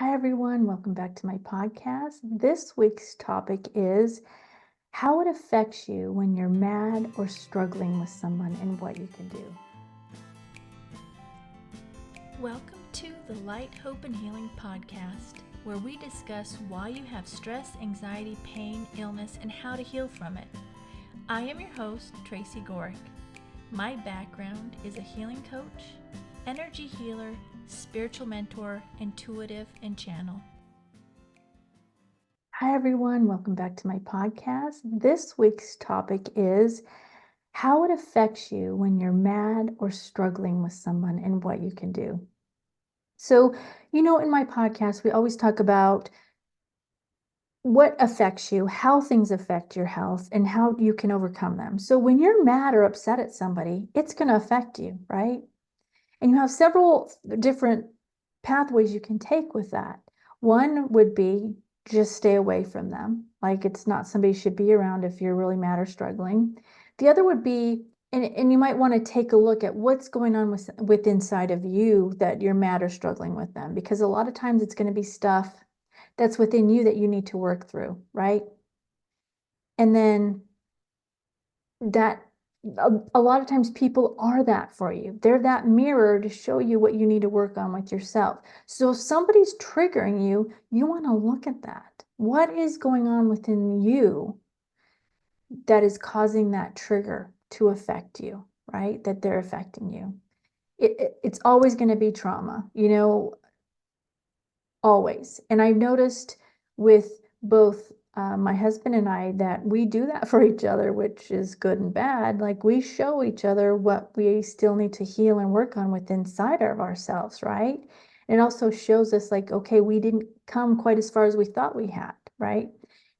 Hi, everyone. Welcome back to my podcast. This week's topic is how it affects you when you're mad or struggling with someone and what you can do. Welcome to the Light, Hope, and Healing podcast, where we discuss why you have stress, anxiety, pain, illness, and how to heal from it. I am your host, Tracy Gohrick. My background is a healing coach, energy healer, spiritual mentor, intuitive, and channel. Hi, everyone. Welcome back to my podcast. This week's topic is how it affects you when you're mad or struggling with someone and what you can do. So, in my podcast, we always talk about what affects you, how things affect your health, and how you can overcome them. So when you're mad or upset at somebody, it's going to affect you, right? And you have several different pathways you can take with that. One would be just stay away from them. Like it's not somebody you should be around if you're really mad or struggling. The other would be, and you might want to take a look at what's going on with inside of you that you're mad or struggling with them, because a lot of times it's going to be stuff that's within you that you need to work through, right? And then that a lot of times people are that for you. They're that mirror to show you what you need to work on with yourself. So if somebody's triggering you, you want to look at that. What is going on within you that is causing that trigger to affect you, right? That they're affecting you. It's always going to be trauma, always. And I've noticed with both my husband and I that we do that for each other, which is good and bad. Like we show each other what we still need to heal and work on with inside of ourselves, right? And it also shows us like, okay, we didn't come quite as far as we thought we had, right?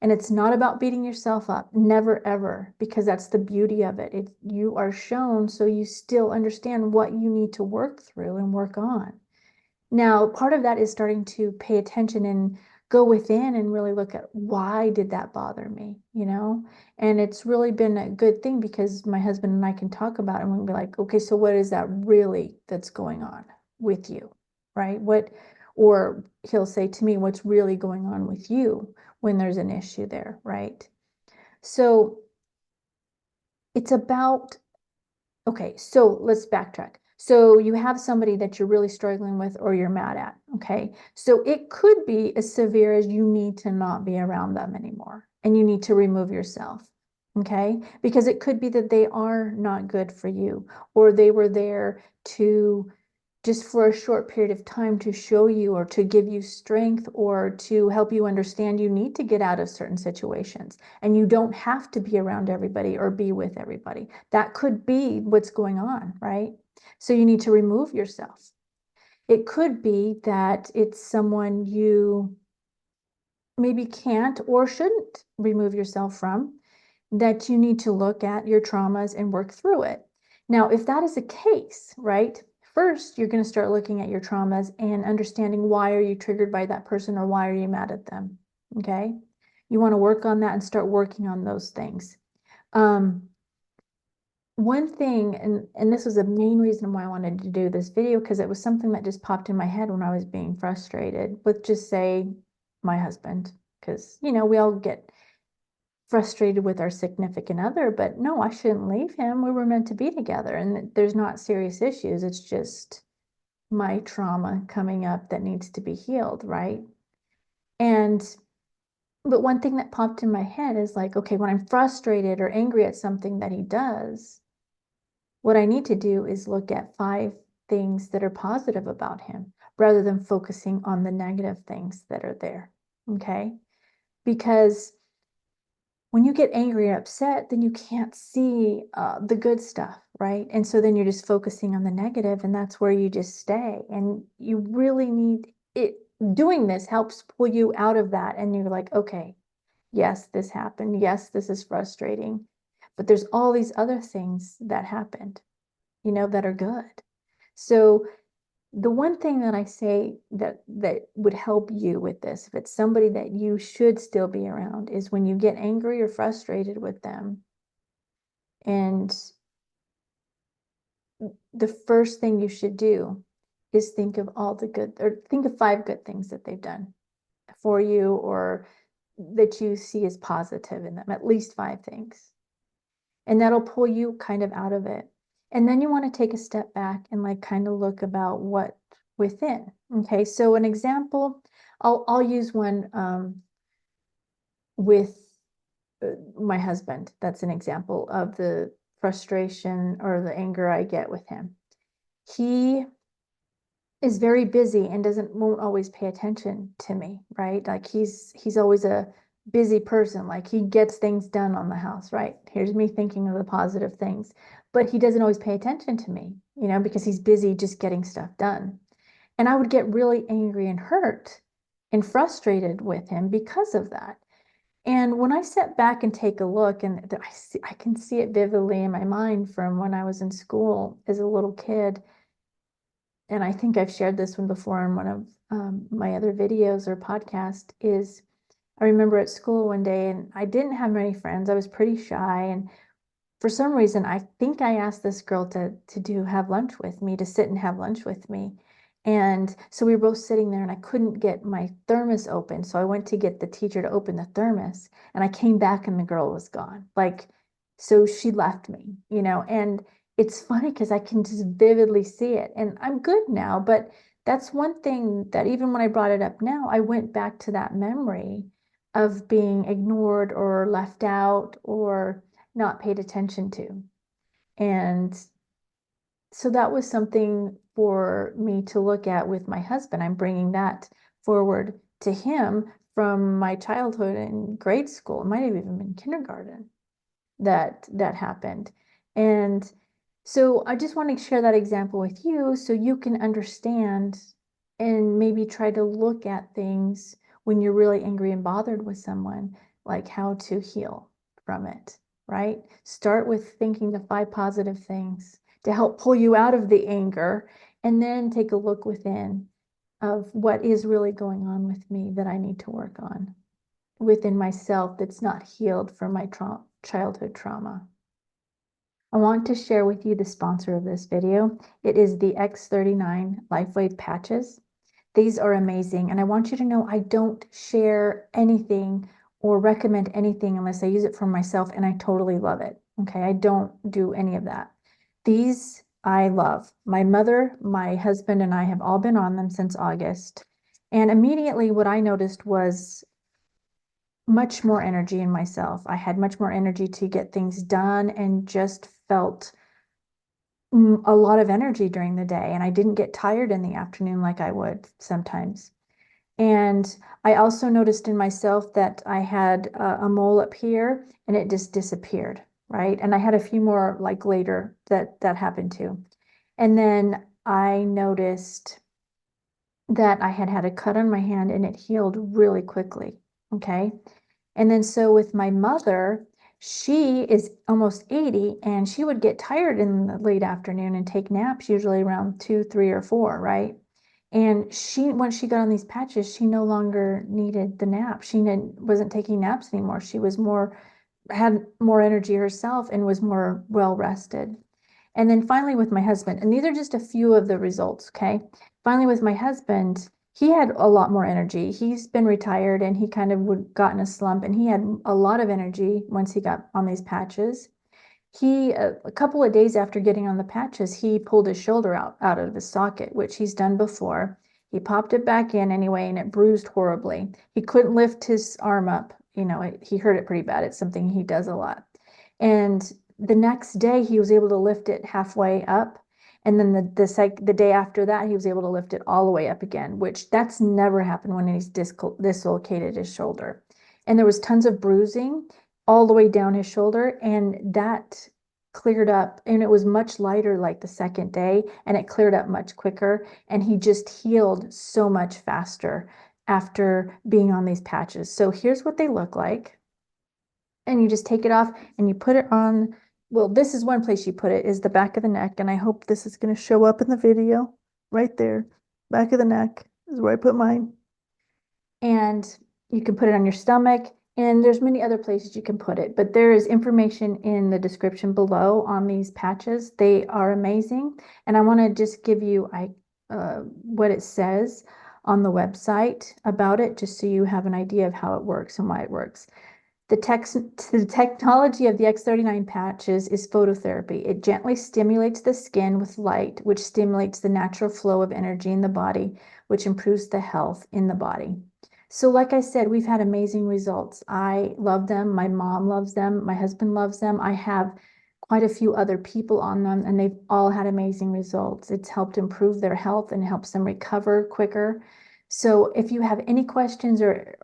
And it's not about beating yourself up, never ever, because that's the beauty of it. You are shown so you still understand what you need to work through and work on. Now, part of that is starting to pay attention and go within and really look at why did that bother me, And it's really been a good thing because my husband and I can talk about it and we'll be like, okay, so what is that really that's going on with you, right? Or he'll say to me, what's really going on with you when there's an issue there, right? So it's about, okay, so let's backtrack. So you have somebody that you're really struggling with or you're mad at, okay? So it could be as severe as you need to not be around them anymore and you need to remove yourself, okay? Because it could be that they are not good for you or they were there to just for a short period of time to show you or to give you strength or to help you understand you need to get out of certain situations and you don't have to be around everybody or be with everybody. That could be what's going on, right? So you need to remove yourself. It could be that it's someone you maybe can't or shouldn't remove yourself from, that you need to look at your traumas and work through it. Now, if that is the case, right? First, you're going to start looking at your traumas and understanding why are you triggered by that person or why are you mad at them? Okay? You want to work on that and start working on those things. One thing, and this was the main reason why I wanted to do this video, because it was something that just popped in my head when I was being frustrated with just say my husband, because we all get frustrated with our significant other, but no, I shouldn't leave him. We were meant to be together, and there's not serious issues. It's just my trauma coming up that needs to be healed, right? But one thing that popped in my head is like, okay, when I'm frustrated or angry at something that he does, what I need to do is look at 5 things that are positive about him rather than focusing on the negative things that are there. Okay? Because when you get angry or upset, then you can't see the good stuff, right? And so then you're just focusing on the negative, and that's where you just stay. And you really need it. Doing this helps pull you out of that. And you're like, okay, yes, this happened. Yes, this is frustrating. But there's all these other things that happened, that are good. So the one thing that I say that would help you with this, if it's somebody that you should still be around, is when you get angry or frustrated with them, and the first thing you should do is think of all the good, or think of 5 good things that they've done for you, or that you see as positive in them, at least 5 things. And that'll pull you kind of out of it. And then you want to take a step back and like kind of look about what within. Okay, so an example, I'll use one with my husband. That's an example of the frustration or the anger I get with him. He is very busy and won't always pay attention to me, right? Like he's always a busy person. Like he gets things done on the house, right? Here's me thinking of the positive things, but he doesn't always pay attention to me, because he's busy just getting stuff done. And I would get really angry and hurt and frustrated with him because of that. And when I step back and take a look, and I can see it vividly in my mind from when I was in school as a little kid. And I think I've shared this one before in one of my other videos or podcast, is I remember at school one day, and I didn't have many friends. I was pretty shy. And for some reason, I think I asked this girl to have lunch with me, to sit and have lunch with me. And so we were both sitting there, and I couldn't get my thermos open. So I went to get the teacher to open the thermos, and I came back and the girl was gone. Like, so she left me, and it's funny because I can just vividly see it. And I'm good now, but that's one thing that even when I brought it up now, I went back to that memory of being ignored or left out or not paid attention to. And so that was something for me to look at with my husband. I'm bringing that forward to him from my childhood in grade school. It might have even been kindergarten that happened. And so I just want to share that example with you so you can understand and maybe try to look at things when you're really angry and bothered with someone, like how to heal from it, right? Start with thinking the 5 positive things to help pull you out of the anger, and then take a look within of what is really going on with me that I need to work on within myself that's not healed from my childhood trauma. I want to share with you the sponsor of this video. It is the X39 Lifewave patches. These are amazing, and I want you to know I don't share anything or recommend anything unless I use it for myself and I totally love it. Okay, I don't do any of that. These I love. My mother, my husband, and I have all been on them since August. And immediately what I noticed was much more energy in myself. I had much more energy to get things done and just felt a lot of energy during the day. And I didn't get tired in the afternoon like I would sometimes. And I also noticed in myself that I had a mole up here and it just disappeared, right? And I had a few more like later that happened too. And then I noticed that I had a cut on my hand and it healed really quickly, okay? And then so with my mother, she is almost 80 and she would get tired in the late afternoon and take naps usually around 2, 3, or 4, right? And once she got on these patches, she no longer needed the nap. She wasn't taking naps anymore. She had more energy herself and was more well rested. And then finally with my husband, and these are just a few of the results, okay? Finally with my husband, he had a lot more energy. He's been retired and he kind of got in a slump, and he had a lot of energy once he got on these patches. A couple of days after getting on the patches, he pulled his shoulder out of his socket, which he's done before. He popped it back in anyway, and it bruised horribly. He couldn't lift his arm up. He hurt it pretty bad. It's something he does a lot. And the next day, he was able to lift it halfway up. And then the day after that, he was able to lift it all the way up again, which that's never happened when he's dislocated his shoulder. And there was tons of bruising all the way down his shoulder, and that cleared up, and it was much lighter like the second day, and it cleared up much quicker, and he just healed so much faster after being on these patches. So here's what they look like. And you just take it off and you put it on. Well, this is one place you put it, is the back of the neck, and I hope this is going to show up in the video right there. Back of the neck is where I put mine. And you can put it on your stomach, and there's many other places you can put it, but there is information in the description below on these patches. They are amazing. And I want to just give you, I what it says on the website about it, just so you have an idea of how it works and why it works. The technology of the X39 patches is phototherapy. It gently stimulates the skin with light, which stimulates the natural flow of energy in the body, which improves the health in the body. So like I said, we've had amazing results. I love them. My mom loves them. My husband loves them. I have quite a few other people on them, and they've all had amazing results. It's helped improve their health and helps them recover quicker. So if you have any questions or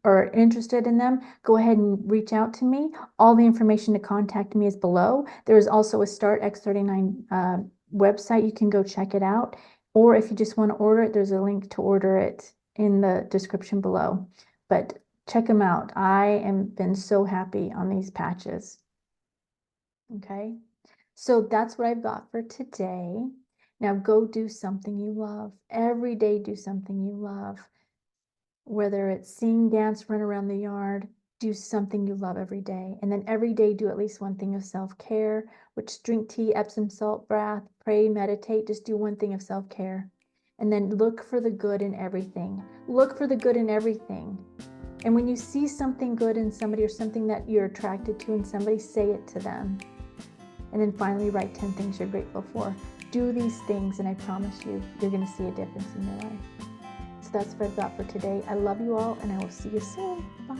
are interested in them, go ahead and reach out to me. All the information to contact me is below. There is also a Start X39 website. You can go check it out. Or if you just want to order it, there's a link to order it in the description below. But check them out. I am been so happy on these patches. Okay, so that's what I've got for today. Now go do something you love. Every day do something you love. Whether it's sing, dance, run around the yard, do something you love every day. And then every day do at least one thing of self-care, which drink tea, Epsom salt bath, pray, meditate, just do one thing of self-care. And then look for the good in everything. Look for the good in everything. And when you see something good in somebody or something that you're attracted to in somebody, say it to them. And then finally write 10 things you're grateful for. Do these things and I promise you, you're going to see a difference in your life. So that's what I've got for today. I love you all and I will see you soon. Bye.